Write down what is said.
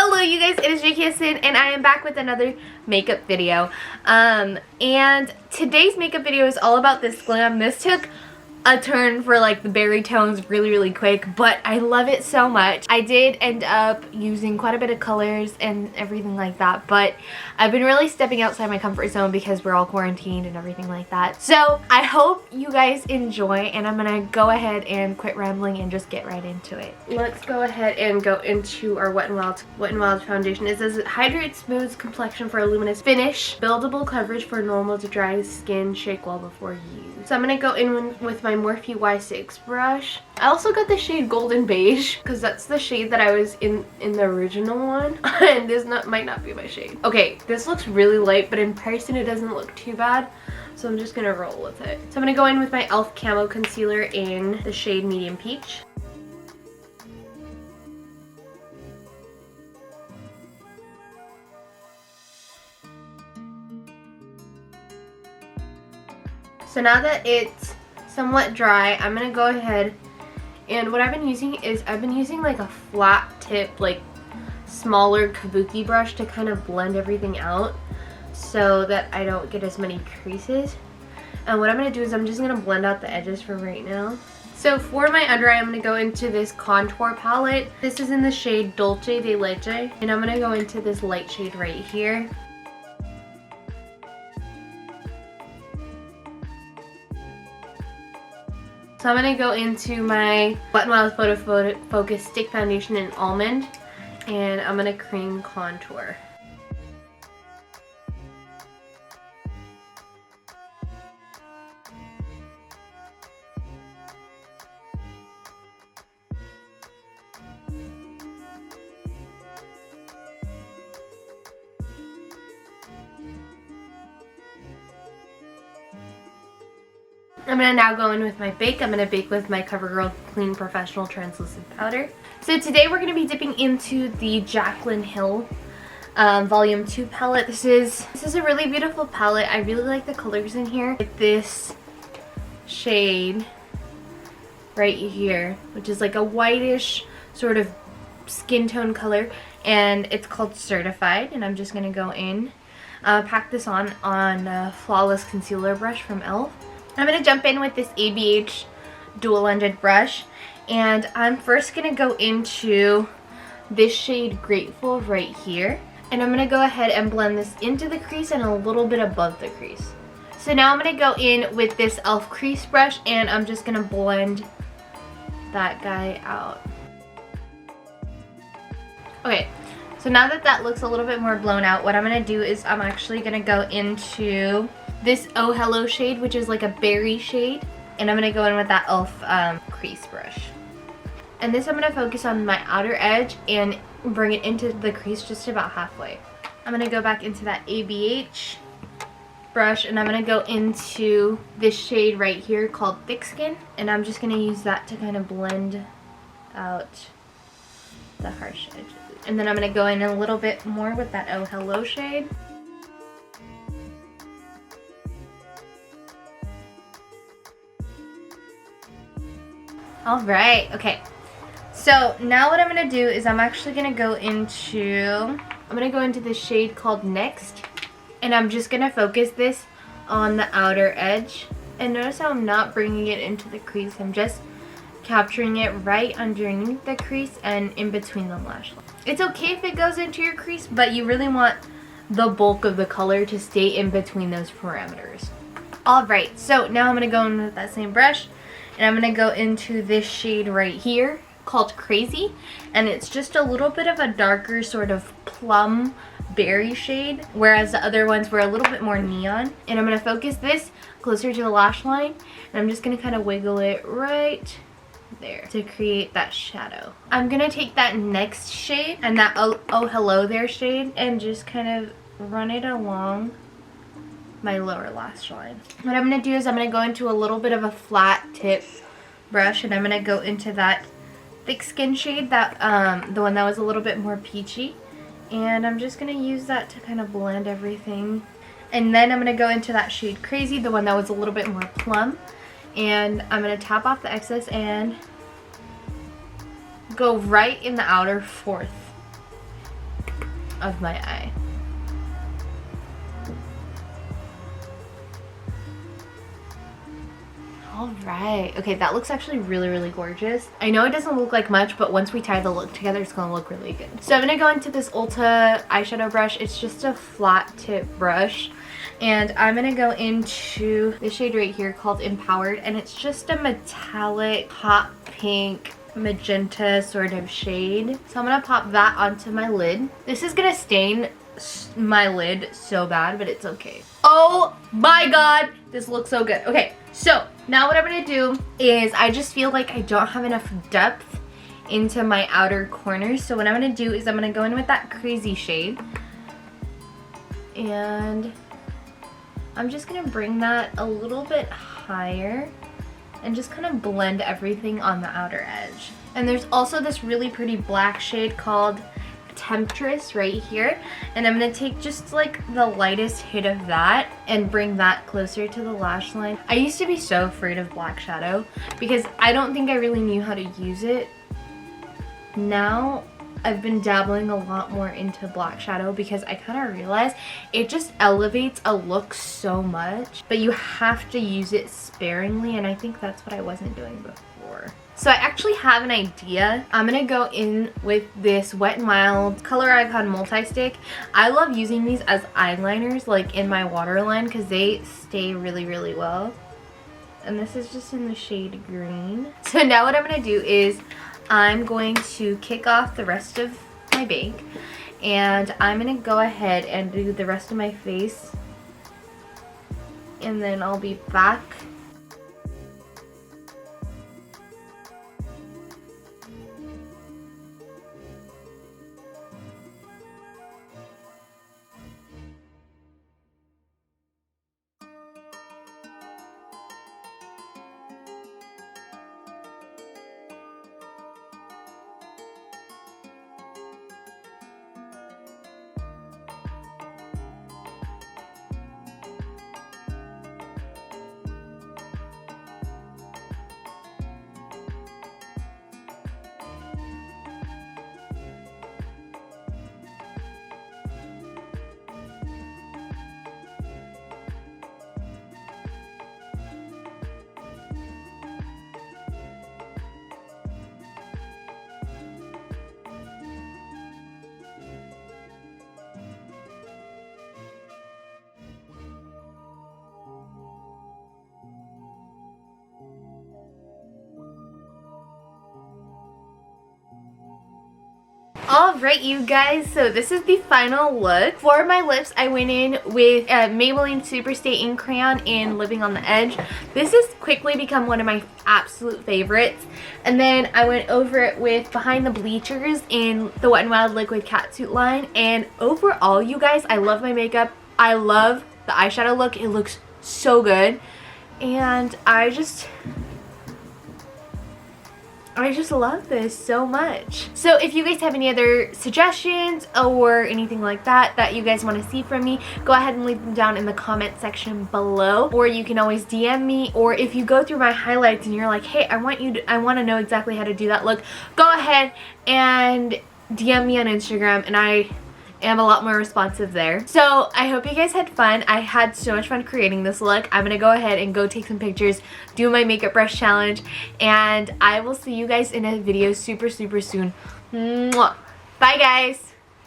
Hello you guys, it is JKSN and I am back with another makeup video. And today's makeup video is all about this glam. This took a turn for like the berry tones really quick, but I love it so much. I did end up using quite a bit of colors and everything like that, but I've been really stepping outside my comfort zone because we're all quarantined and everything like that. So I hope you guys enjoy, and I'm gonna go ahead and quit rambling and just get right into it. Let's go ahead and go into our Wet n Wild foundation. It says hydrate, smooths complexion for a luminous finish, buildable coverage for normal to dry skin, shake well before use. So I'm gonna go in with my Morphe Y6 brush. I also got the shade Golden Beige because that's the shade that I was in the original one. And this might not be my shade. Okay, this looks really light, but in person it doesn't look too bad. So I'm just gonna roll with it. So I'm gonna go in with my e.l.f. Camo Concealer in the shade Medium Peach. So now that it's somewhat dry, I'm gonna go ahead, and what I've been using is like a flat tip, like smaller kabuki brush to kind of blend everything out so that I don't get as many creases. And what I'm gonna do is I'm just gonna blend out the edges for right now. So for my under eye, I'm gonna go into this contour palette. This is in the shade Dulce de Leche, and I'm gonna go into this light shade right here. So I'm going to go into my Wet n Wild Photo Focus Stick Foundation in Almond, and I'm going to cream contour. I'm going to now go in with my bake. I'm going to bake with my CoverGirl Clean Professional Translucent Powder. So today we're going to be dipping into the Jaclyn Hill Volume 2 palette. This is a really beautiful palette. I really like the colors in here. With this shade right here, which is like a whitish sort of skin tone color, and it's called Certified. And I'm just going to go in, pack this on a Flawless Concealer brush from e.l.f. I'm going to jump in with this ABH dual-ended brush, and I'm first going to go into this shade Grateful right here, and I'm going to go ahead and blend this into the crease and a little bit above the crease. So now I'm going to go in with this e.l.f. crease brush, and I'm just going to blend that guy out. Okay, so now that that looks a little bit more blown out, what I'm going to do is I'm actually going to go into this Oh Hello shade, which is like a berry shade, and I'm going to go in with that e.l.f. Crease brush. And this I'm going to focus on my outer edge and bring it into the crease just about halfway. I'm going to go back into that ABH brush, and I'm going to go into this shade right here called Thick Skin, and I'm just going to use that to kind of blend out the harsh edges. And then I'm going to go in a little bit more with that Oh Hello shade. Alright, okay. So now what I'm going to do is I'm actually going to go into this shade called Next. And I'm just going to focus this on the outer edge. And notice how I'm not bringing it into the crease. I'm just capturing it right underneath the crease and in between the lash line. It's okay if it goes into your crease, but you really want the bulk of the color to stay in between those parameters. Alright, so now I'm going to go in with that same brush. And I'm going to go into this shade right here called Crazy. And it's just a little bit of a darker sort of plum berry shade, whereas the other ones were a little bit more neon. And I'm going to focus this closer to the lash line. And I'm just going to kind of wiggle it right there to create that shadow. I'm going to take that next shade and that Oh Hello There shade and just kind of run it along my lower lash line. What I'm going to do is I'm going to go into a little bit of a flat tip brush, and I'm going to go into that Thick Skin shade, that the one that was a little bit more peachy, and I'm just going to use that to kind of blend everything. And then I'm going to go into that shade Crazy, the one that was a little bit more plum, and I'm going to tap off the excess and go right in the outer fourth of my eye. Alright, okay, that looks actually really, really gorgeous. I know it doesn't look like much, but once we tie the look together, it's gonna look really good. So I'm gonna go into this Ulta eyeshadow brush. It's just a flat tip brush. And I'm gonna go into this shade right here called Empowered, and it's just a metallic hot pink magenta sort of shade. So I'm gonna pop that onto my lid. This is gonna stain my lid so bad, but it's okay. Oh my god, this looks so good. Okay, so now what I'm gonna do is I just feel like I don't have enough depth into my outer corners. So what I'm gonna do is I'm gonna go in with that crazy shade, and I'm just gonna bring that a little bit higher and just kind of blend everything on the outer edge. And there's also this really pretty black shade called Temptress right here, and I'm gonna take just like the lightest hit of that and bring that closer to the lash line. I used to be so afraid of black shadow because I don't think I really knew how to use it. Now I've been dabbling a lot more into black shadow because I kind of realized it just elevates a look so much, but you have to use it sparingly, and I think that's what I wasn't doing before. So I actually have an idea. I'm gonna go in with this Wet n Wild Color Icon multi-stick. I love using these as eyeliners like in my waterline because they stay really, really well. And this is just in the shade green. So now what I'm gonna do is I'm going to kick off the rest of my bake, and I'm gonna go ahead and do the rest of my face, and then I'll be back. Alright you guys, so this is the final look. For my lips, I went in with Maybelline Superstay Ink Crayon in Living on the Edge. This has quickly become one of my absolute favorites. And then I went over it with Behind the Bleachers in the Wet n Wild Liquid Catsuit line. And overall, you guys, I love my makeup. I love the eyeshadow look. It looks so good. And I just love this so much. So if you guys have any other suggestions or anything like that that you guys want to see from me, go ahead and leave them down in the comment section below, or you can always DM me. Or if you go through my highlights and you're like, hey, I want to know exactly how to do that look, go ahead and DM me on Instagram, and I am a lot more responsive there. So I hope you guys had fun. I had so much fun creating this look. I'm gonna go ahead and go take some pictures, do my makeup brush challenge, and I will see you guys in a video super, super soon. Mwah. Bye guys.